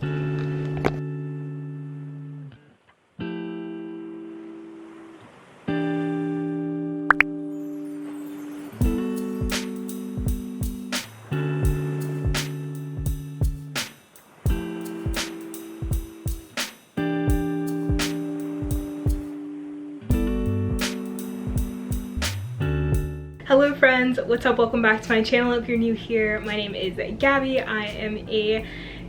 Hello friends, what's up? Welcome back to my channel. If you're new here, my name is Gabby. I am a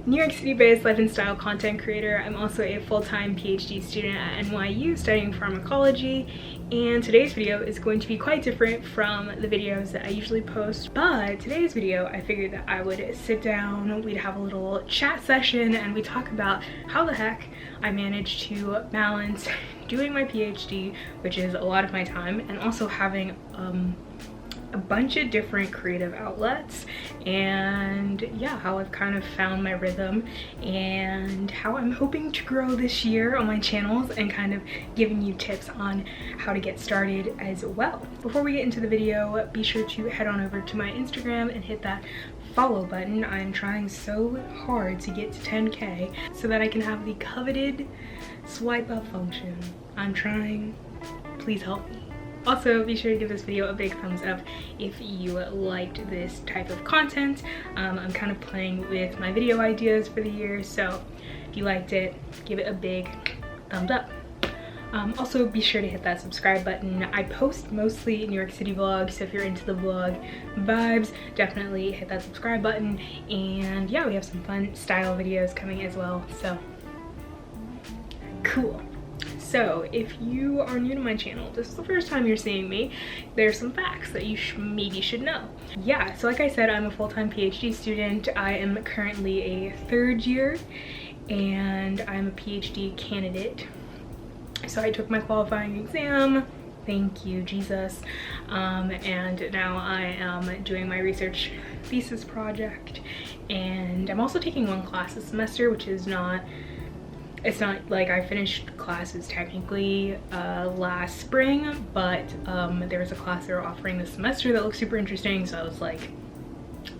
New York City based life and style content creator. I'm also a full-time PhD student at NYU studying pharmacology, and today's video is going to be quite different from the videos that I usually post. But today's video, I figured that I would sit down, we'd have a little chat session, and we talk about how the heck I managed to balance doing my PhD, which is a lot of my time, and also having a bunch of different creative outlets, and yeah, how I've kind of found my rhythm and how I'm hoping to grow this year on my channels, and kind of giving you tips on how to get started as well. Before we get into the video, be sure to head on over to my Instagram and hit that follow button. I'm trying so hard to get to 10K so that I can have the coveted swipe up function. I'm trying, please help me. Also, be sure to give this video a big thumbs up if you liked this type of content. I'm kind of playing with my video ideas for the year, so if you liked it, give it a big thumbs up. Also, be sure to hit that subscribe button. I post mostly New York City vlogs, so if you're into the vlog vibes, definitely hit that subscribe button. And yeah, we have some fun style videos coming as well, so cool. So if you are new to my channel, this is the first time you're seeing me, there's some facts that you maybe should know. Yeah, so like I said, I'm a full-time PhD student. I am currently a third year, and I'm a PhD candidate. So I took my qualifying exam, thank you Jesus, and now I am doing my research thesis project, and I'm also taking one class this semester, which is not, it's not like I finished classes technically last spring, but there was a class they were offering this semester that looked super interesting, so I was like,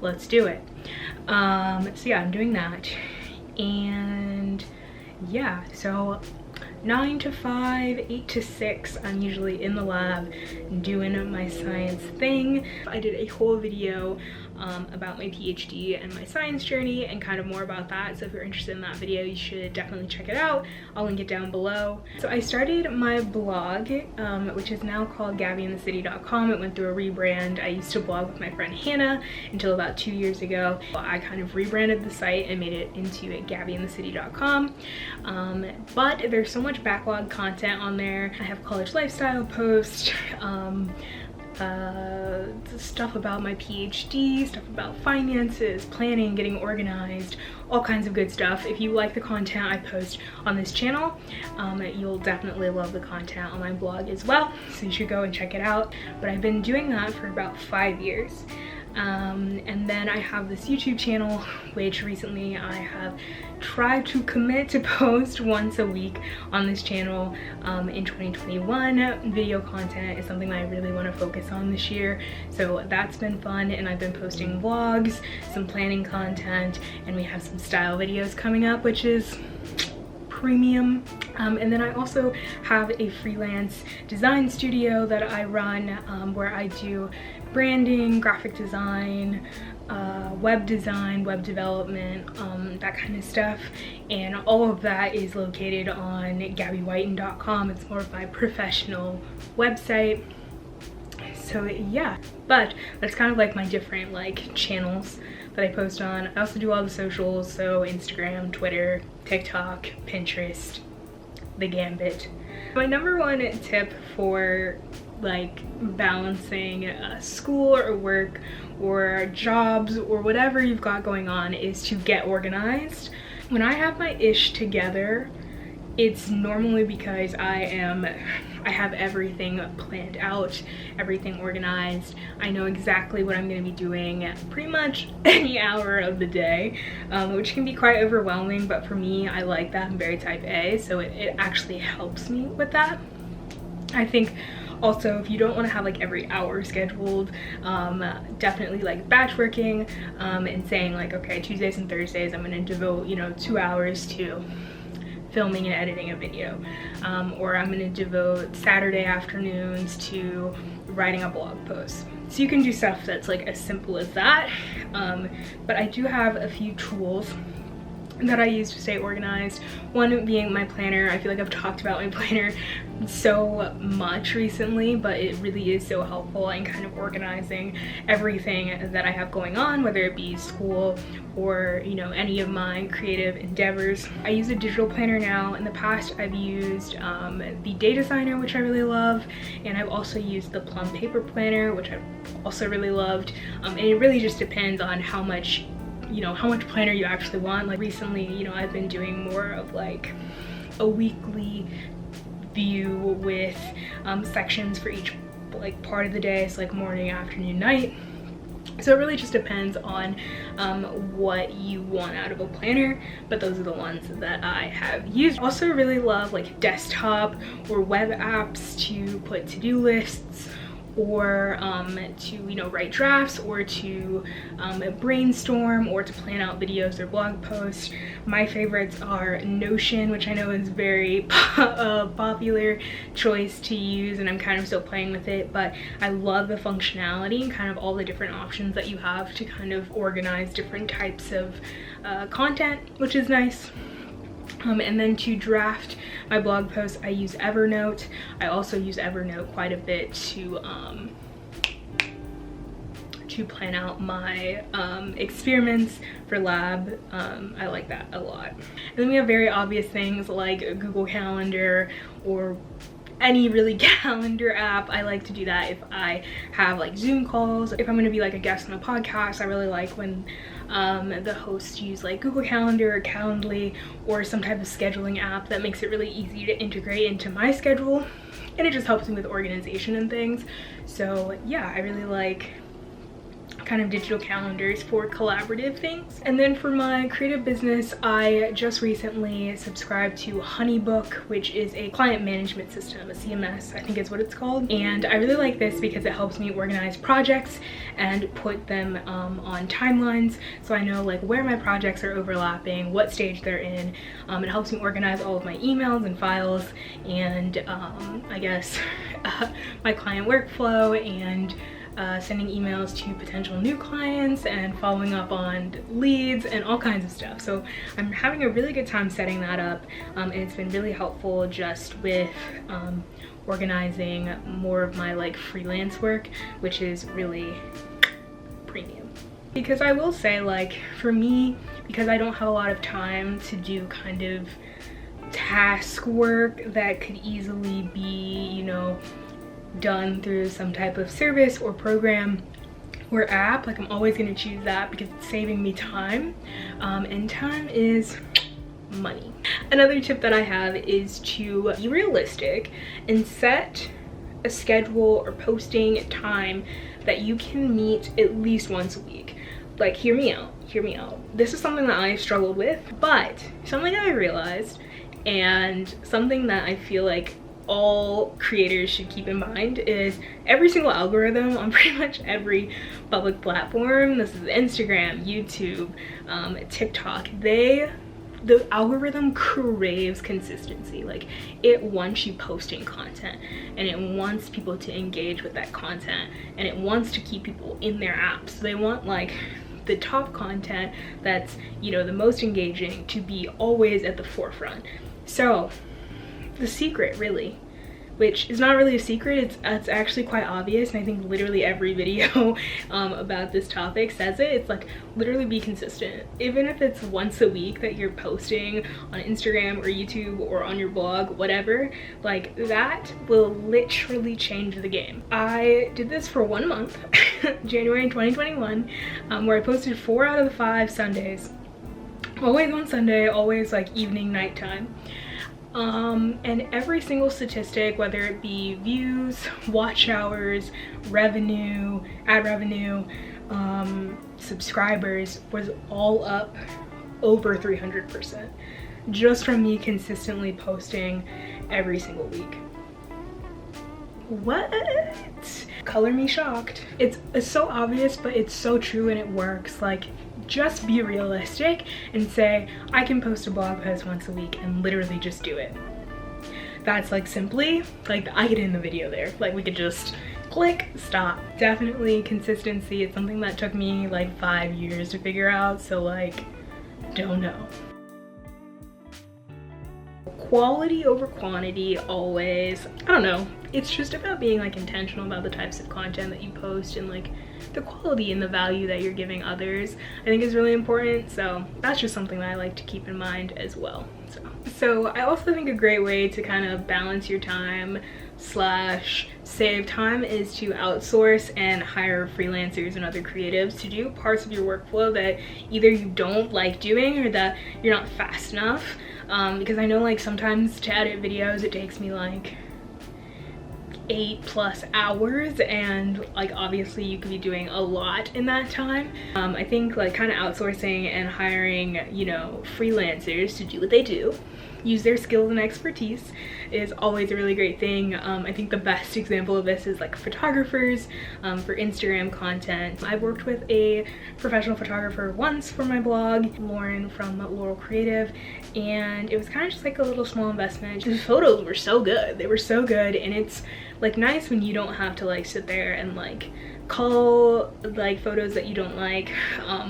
let's do it. So yeah, I'm doing that, and yeah, so 9 to 5, 8 to 6, I'm usually in the lab doing my science thing. I did a whole video about my PhD and my science journey, and kind of more about that, so if you're interested in that video, you should definitely check it out. I'll link it down below. So I started my blog, which is now called GabbyInTheCity.com. It went through a rebrand. I used to blog with my friend Hannah until about 2 years ago. I kind of rebranded the site and made it into GabbyInTheCity.com, but there's so much backlog content on there. I have college lifestyle posts, stuff about my PhD, stuff about finances, planning, getting organized, all kinds of good stuff. If you like the content I post on this channel, you'll definitely love the content on my blog as well, so you should go and check it out. But I've been doing that for about 5 years. And then I have this YouTube channel, which recently I have tried to commit to post once a week on this channel in 2021. Video content is something that I really want to focus on this year, so that's been fun, and I've been posting vlogs, some planning content, and we have some style videos coming up, which is premium. And then I also have a freelance design studio that I run, where I do branding, graphic design, web design, web development, that kind of stuff, and all of that is located on GabbyWhiten.com. It's more of my professional website. So yeah, but that's kind of like my different like channels that I post on. I also do all the socials, so Instagram, Twitter, TikTok, Pinterest, the gambit. My number one tip for like balancing school or work or jobs or whatever you've got going on is to get organized. When I have my ish together, it's normally because I have everything planned out, everything organized. I know exactly what I'm going to be doing at pretty much any hour of the day, which can be quite overwhelming, but for me, I like that. I'm very type A, so it actually helps me with that. I think Also, if you don't want to have like every hour scheduled, definitely like batch working, and saying like, okay, Tuesdays and Thursdays I'm going to devote, you know, 2 hours to filming and editing a video, or I'm going to devote Saturday afternoons to writing a blog post. So you can do stuff that's like as simple as that, but I do have a few tools that I use to stay organized. One being my planner. I feel like I've talked about my planner so much recently, but it really is so helpful in kind of organizing everything that I have going on, whether it be school or, you know, any of my creative endeavors. I use a digital planner now. In the past I've used the Day Designer, which I really love, and I've also used the Plum Paper Planner, which I've also really loved, and it really just depends on how much, you know, how much planner you actually want. Like recently, you know, I've been doing more of like a weekly view with sections for each like part of the day, so like morning, afternoon, night. So it really just depends on what you want out of a planner, but those are the ones that I have used. Also really love like desktop or web apps to put to-do lists, or to, you know, write drafts, or to brainstorm, or to plan out videos or blog posts. My favorites are Notion, which I know is very popular choice to use, and I'm kind of still playing with it, but I love the functionality and kind of all the different options that you have to kind of organize different types of content, which is nice. And then to draft my blog posts, I use Evernote. I also use Evernote quite a bit to plan out my experiments for lab. I like that a lot. And then we have very obvious things like Google Calendar or any really calendar app. I like to do that if I have like Zoom calls. If I'm going to be like a guest on a podcast, I really like when the hosts use like Google Calendar or Calendly or some type of scheduling app that makes it really easy to integrate into my schedule, and it just helps me with organization and things. So yeah, I really like kind of digital calendars for collaborative things. And then for my creative business, I just recently subscribed to Honeybook, which is a client management system, a CMS, I think is what it's called. And I really like this because it helps me organize projects and put them on timelines, so I know like where my projects are overlapping, what stage they're in. It helps me organize all of my emails and files, and I guess my client workflow, and sending emails to potential new clients and following up on leads and all kinds of stuff. So I'm having a really good time setting that up, and it's been really helpful just with organizing more of my like freelance work, which is really premium. Because I will say, like, for me, because I don't have a lot of time to do kind of task work that could easily be, you know, done through some type of service or program or app, like I'm always going to choose that because it's saving me time, and time is money. Another tip that I have is to be realistic and set a schedule or posting time that you can meet at least once a week. Like, hear me out. This is something that I struggled with, but something that I realized, and something that I feel like all creators should keep in mind, is every single algorithm on pretty much every public platform, this is Instagram, YouTube, TikTok, the algorithm craves consistency. Like, it wants you posting content, and it wants people to engage with that content, and it wants to keep people in their apps. So they want like the top content that's, you know, the most engaging to be always at the forefront. So the secret, really, which is not really a secret, it's actually quite obvious, and I think literally every video about this topic says it. It's like, literally be consistent. Even if it's once a week that you're posting on Instagram or YouTube or on your blog, whatever, like that will literally change the game. I did this for 1 month, January 2021, where I posted 4 out of the 5 Sundays. Always on Sunday, always like evening, nighttime. And every single statistic, whether it be views, watch hours, revenue, ad revenue, subscribers, was all up over 300% just from me consistently posting every single week. what? Color me shocked. It's so obvious, but it's so true and it works. Like, just be realistic and say, I can post a blog post once a week, and literally just do it. That's like simply, like, I get in the video there. Like, we could just click, stop. Definitely consistency. It's something that took me like 5 years to figure out, so like, don't know. Quality over quantity always. I don't know, it's just about being like intentional about the types of content that you post and like the quality and the value that you're giving others, I think is really important. So that's just something that I like to keep in mind as well. So I also think a great way to kind of balance your time slash save time is to outsource and hire freelancers and other creatives to do parts of your workflow that either you don't like doing or that you're not fast enough. Because I know like sometimes to edit videos it takes me like 8+ hours, and like obviously you could be doing a lot in that time. I think like kind of outsourcing and hiring, you know, freelancers to do what they do, use their skills and expertise, is always a really great thing. I think the best example of this is like photographers for Instagram content. I've worked with a professional photographer once for my blog, Lauren from Laurel Creative, and it was kind of just like a little small investment. The photos were so good. They were so good, and it's like nice when you don't have to like sit there and like cull like photos that you don't like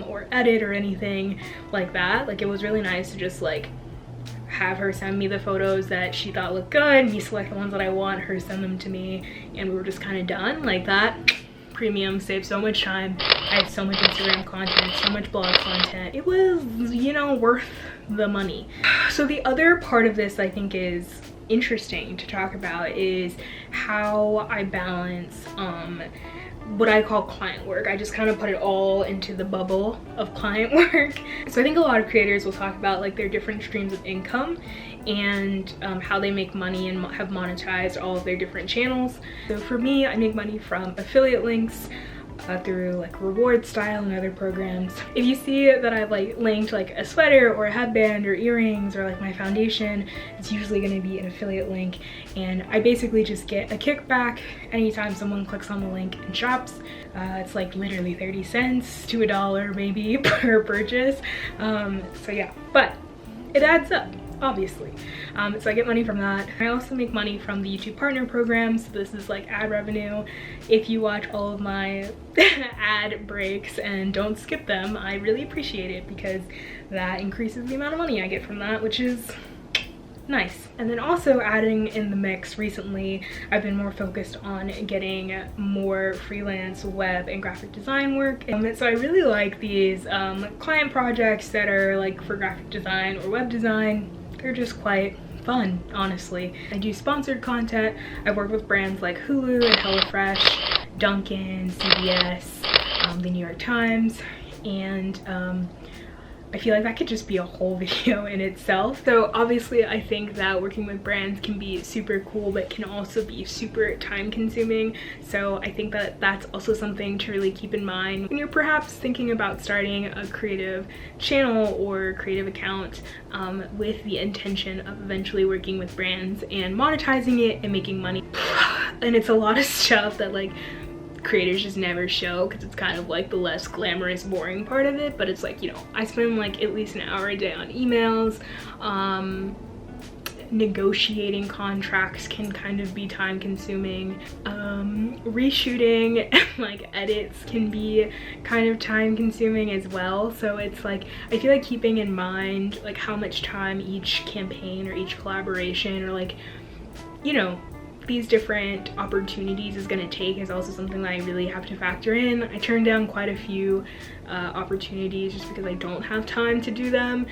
or edit or anything like that. Like, it was really nice to just like have her send me the photos that she thought looked good, me select the ones that I want, her send them to me, and we were just kind of done like that. Premium, saved so much time. I had so much Instagram content, so much blog content. It was, you know, worth the money. So the other part of this I think is interesting to talk about is how I balance what I call client work. I just kind of put it all into the bubble of client work. So I think a lot of creators will talk about like their different streams of income and how they make money and have monetized all of their different channels. So for me, I make money from affiliate links, through like reward style and other programs. If you see that I've like linked like a sweater or a headband or earrings or like my foundation, it's usually going to be an affiliate link, and I basically just get a kickback anytime someone clicks on the link and shops. It's like literally 30 cents to $1 maybe per purchase. So yeah, but it adds up, obviously. So I get money from that. I also make money from the YouTube partner program. So this is like ad revenue. If you watch all of my ad breaks and don't skip them, I really appreciate it because that increases the amount of money I get from that, which is nice. And then also adding in the mix recently, I've been more focused on getting more freelance web and graphic design work. So I really like these client projects that are like for graphic design or web design. They're just quite fun, honestly. I do sponsored content. I work with brands like Hulu and HelloFresh, Dunkin', CVS, the New York Times, and I feel like that could just be a whole video in itself. So obviously I think that working with brands can be super cool, but can also be super time consuming. So I think that that's also something to really keep in mind when you're perhaps thinking about starting a creative channel or creative account with the intention of eventually working with brands and monetizing it and making money. And it's a lot of stuff that like creators just never show because it's kind of like the less glamorous, boring part of it. But it's like, you know, I spend like at least an hour a day on emails. Negotiating contracts can kind of be time consuming. Reshooting and like edits can be kind of time consuming as well. So it's like, I feel like keeping in mind like how much time each campaign or each collaboration or like, you know, these different opportunities is going to take is also something that I really have to factor in. I turned down quite a few opportunities just because I don't have time to do them.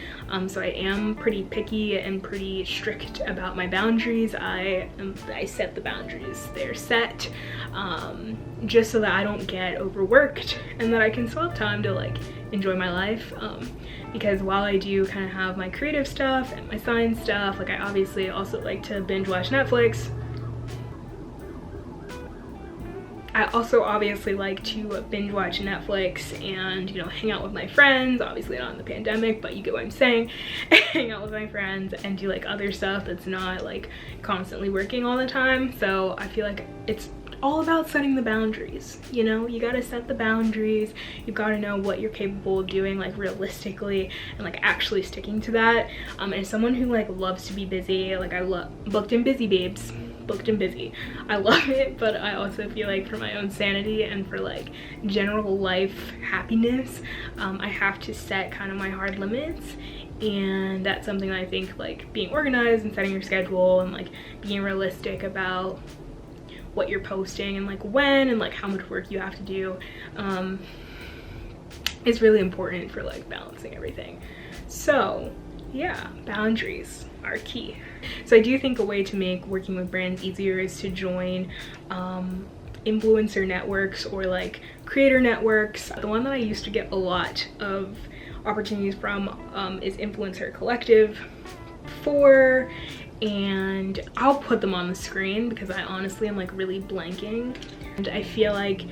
So I am pretty picky and pretty strict about my boundaries. I set the boundaries. They're set just so that I don't get overworked and that I can still have time to like enjoy my life. Because while I do kind of have my creative stuff and my science stuff, like I obviously also like to binge watch Netflix. I also obviously like to binge watch Netflix and, you know, hang out with my friends. Obviously not in the pandemic, but you get what I'm saying. Hang out with my friends and do like other stuff that's not like constantly working all the time. So I feel like it's all about setting the boundaries. You know, you gotta set the boundaries. You've got to know what you're capable of doing, like realistically, and like actually sticking to that. And as someone who like loves to be busy, like I love booked and busy babes, booked and busy, I love it, but I also feel like for my own sanity and for like general life happiness, I have to set kind of my hard limits. And that's something that I think like being organized and setting your schedule and like being realistic about what you're posting and like when and like how much work you have to do is really important for like balancing everything. So yeah, boundaries are key. So I do think a way to make working with brands easier is to join influencer networks or like creator networks. The one that I used to get a lot of opportunities from is Influencer Collective 4, and I'll put them on the screen because I honestly am like really blanking, and I feel like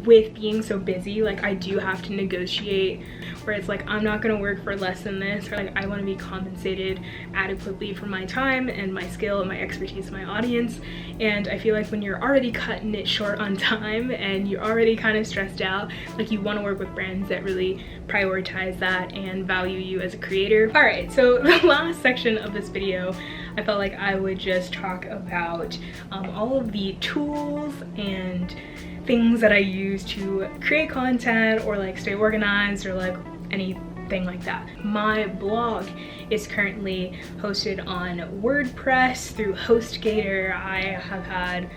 with being so busy, like I do have to negotiate where it's like I'm not gonna work for less than this, or like I want to be compensated adequately for my time and my skill and my expertise and my audience. And I feel like when you're already cutting it short on time and you're already kind of stressed out, like you want to work with brands that really prioritize that and value you as a creator. All right, so the last section of this video, I felt like I would just talk about all of the tools and things that I use to create content or like stay organized or like anything like that. My blog is currently hosted on WordPress through HostGator. I have had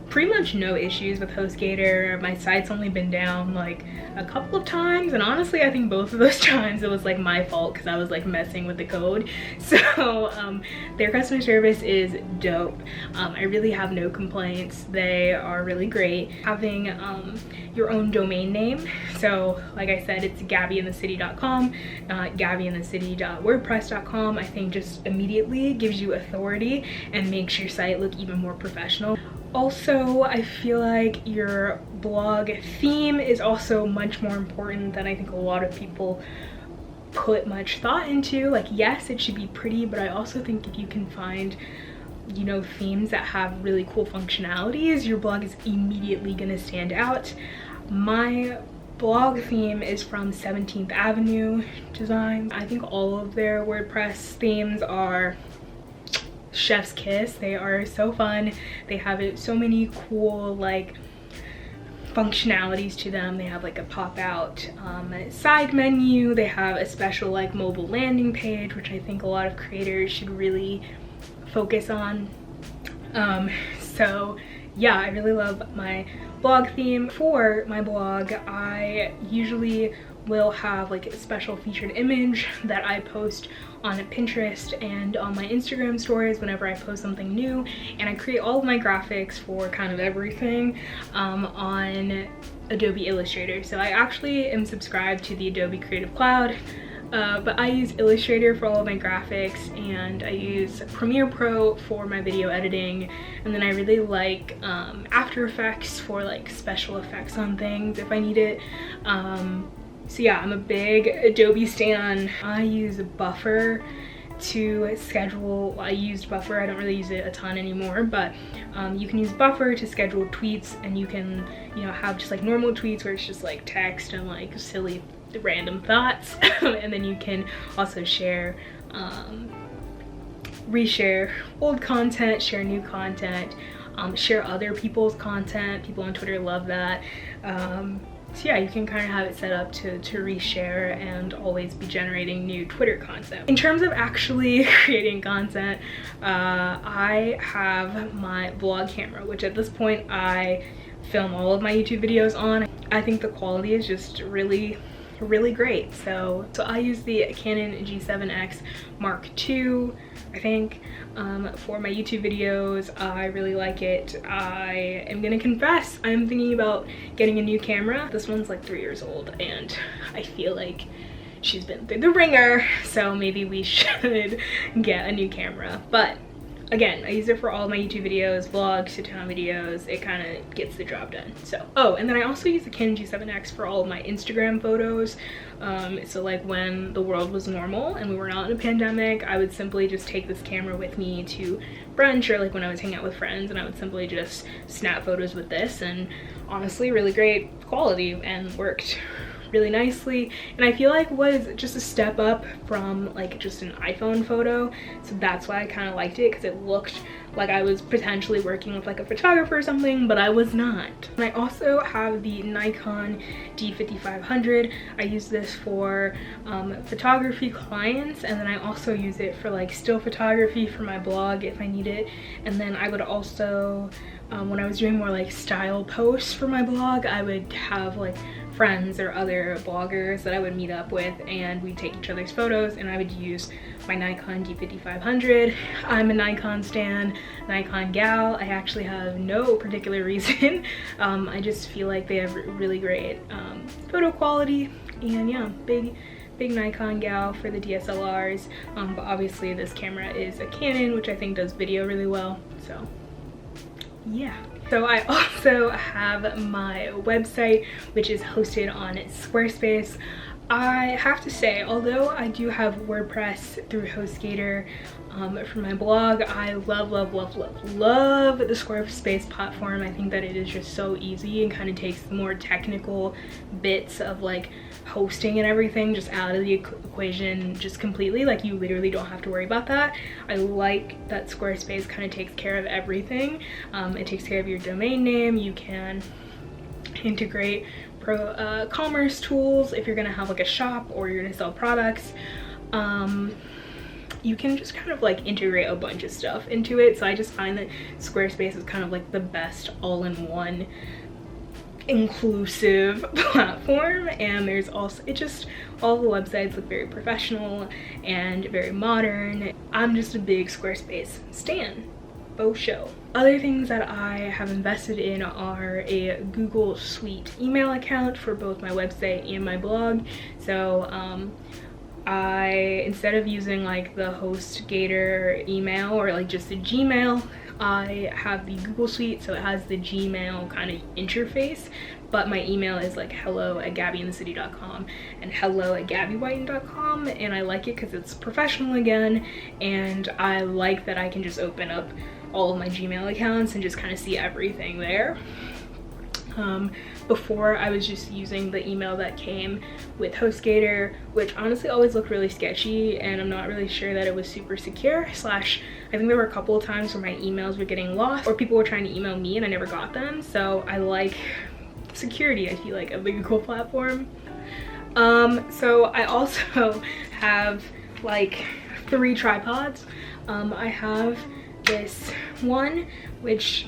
pretty much no issues with HostGator. My site's only been down like a couple of times, and honestly I think both of those times it was like my fault because I was like messing with the code. So their customer service is dope. I really have no complaints. They are really great. Having your own domain name, so like I said, it's gabbyinthecity.com, not gabbyinthecity.wordpress.com, I think just immediately gives you authority and makes your site look even more professional. Also, I feel like your blog theme is also much more important than I think a lot of people put much thought into. Like, yes, it should be pretty, but I also think if you can find, you know, themes that have really cool functionalities, your blog is immediately gonna stand out. My blog theme is from 17th Avenue Design. I think all of their WordPress themes are chef's kiss. They are so fun. They have so many cool like functionalities to them. They have like a pop out side menu. They have a special like mobile landing page, which I think a lot of creators should really focus on. So yeah, I really love my blog theme. For my blog, I usually will have like a special featured image that I post on Pinterest and on my Instagram stories whenever I post something new, and I create all of my graphics for kind of everything on Adobe Illustrator. So I actually am subscribed to the Adobe Creative Cloud, but I use Illustrator for all of my graphics, and I use Premiere Pro for my video editing, and then I really like After Effects for like special effects on things if I need it. So yeah, I'm a big Adobe stan. I use Buffer to schedule. I used Buffer, I don't really use it a ton anymore, but you can use Buffer to schedule tweets, and you can, you know, have just like normal tweets where it's just like text and like silly random thoughts. And then you can also share, reshare old content, share new content, share other people's content. People on Twitter love that. So yeah, you can kind of have it set up to reshare and always be generating new Twitter content. In terms of actually creating content, I have my vlog camera, which at this point I film all of my YouTube videos on. I think the quality is just really great. So I use the Canon G7X Mark II, I think, for my YouTube videos. I really like it. I am gonna confess, I'm thinking about getting a new camera. This one's like 3 years old, and I feel like she's been through the ringer, so maybe we should get a new camera. But again, I use it for all of my YouTube videos, vlogs, sit-down videos. It kind of gets the job done. So, oh, and then I also use the Canon G7X for all of my Instagram photos. So like when the world was normal and we were not in a pandemic, I would simply just take this camera with me to brunch, or like when I was hanging out with friends, and I would simply just snap photos with this, and honestly really great quality and worked really nicely, and I feel like was just a step up from like just an iPhone photo, so that's why I kind of liked it, because it looked like I was potentially working with like a photographer or something, but I was not. And I also have the Nikon D5500. I use this for photography clients, and then I also use it for like still photography for my blog if I need it. And then I would also when I was doing more like style posts for my blog, I would have like friends or other bloggers that I would meet up with, and we'd take each other's photos, and I would use my Nikon D5500. I'm a Nikon stan, Nikon gal. I actually have no particular reason. I just feel like they have really great photo quality, and yeah, big Nikon gal for the DSLRs. But obviously this camera is a Canon, which I think does video really well, so yeah. So I also have my website, which is hosted on Squarespace. I have to say, although I do have WordPress through HostGator for my blog, I love the Squarespace platform. I think that it is just so easy and kind of takes the more technical bits of like hosting and everything just out of the equation just completely. Like you literally don't have to worry about that. I like that Squarespace kind of takes care of everything. It takes care of your domain name. You can integrate commerce tools if you're gonna have like a shop or you're gonna sell products. You can just kind of like integrate a bunch of stuff into it, so I just find that Squarespace is kind of like the best all-in-one inclusive platform. And there's also, it just, all the websites look very professional and very modern. I'm just a big Squarespace stan. Faux show. Other things that I have invested in are a Google Suite email account for both my website and my blog. So instead of using like the HostGator email or like just a Gmail, I have the Google Suite, so it has the Gmail kind of interface, but my email is like hello@gabbyinthecity.com and hello@gabbywhiten.com, and I like it because it's professional again, and I like that I can just open up all of my Gmail accounts and just kind of see everything there. Before I was just using the email that came with HostGator, which honestly always looked really sketchy, and I'm not really sure that it was super secure. Slash, I think there were a couple of times where my emails were getting lost or people were trying to email me and I never got them. So I like security, I feel like, of the Google platform. So I also have like 3 tripods. I have this one, which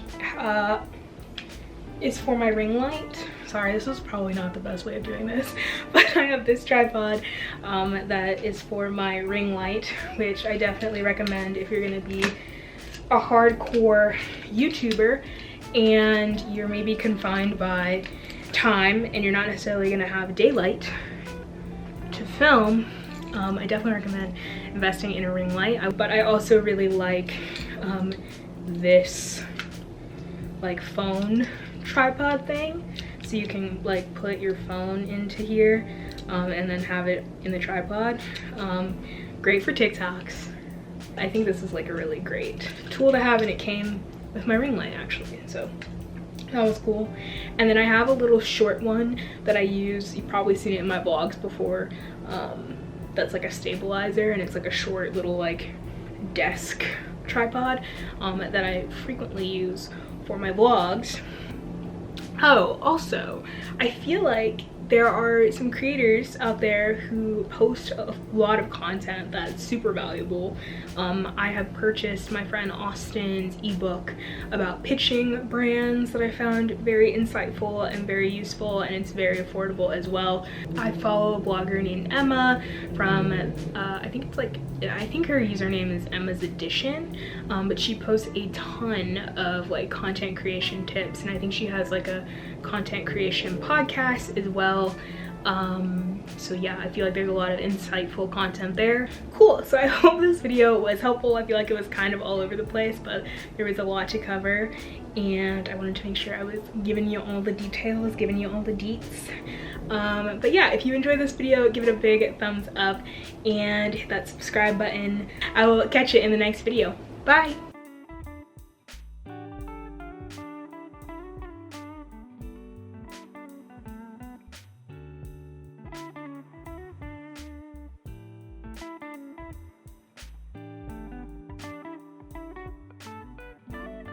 is for my ring light. Sorry, this was probably not the best way of doing this, but I have this tripod that is for my ring light, which I definitely recommend if you're gonna be a hardcore YouTuber and you're maybe confined by time and you're not necessarily gonna have daylight to film. I definitely recommend investing in a ring light. But I also really like this like phone tripod thing, so you can like put your phone into here and then have it in the tripod. Great for TikToks. I think this is like a really great tool to have, and it came with my ring light actually, so that was cool. And then I have a little short one that I use, you've probably seen it in my vlogs before, that's like a stabilizer, and it's like a short little like desk tripod that I frequently use for my vlogs. Oh, also, I feel like there are some creators out there who post a lot of content that's super valuable. I have purchased my friend Austin's ebook about pitching brands that I found very insightful and very useful, and it's very affordable as well. I follow a blogger named Emma from, I think her username is Emma's Edition, but she posts a ton of like content creation tips, and I think she has like a content creation podcast as well. So yeah, I feel like there's a lot of insightful content there. Cool, so I hope this video was helpful. I feel like it was kind of all over the place, but there was a lot to cover, and I wanted to make sure I was giving you all the details, giving you all the deets. But yeah, if you enjoyed this video, give it a big thumbs up and hit that subscribe button. I will catch you in the next video. Bye!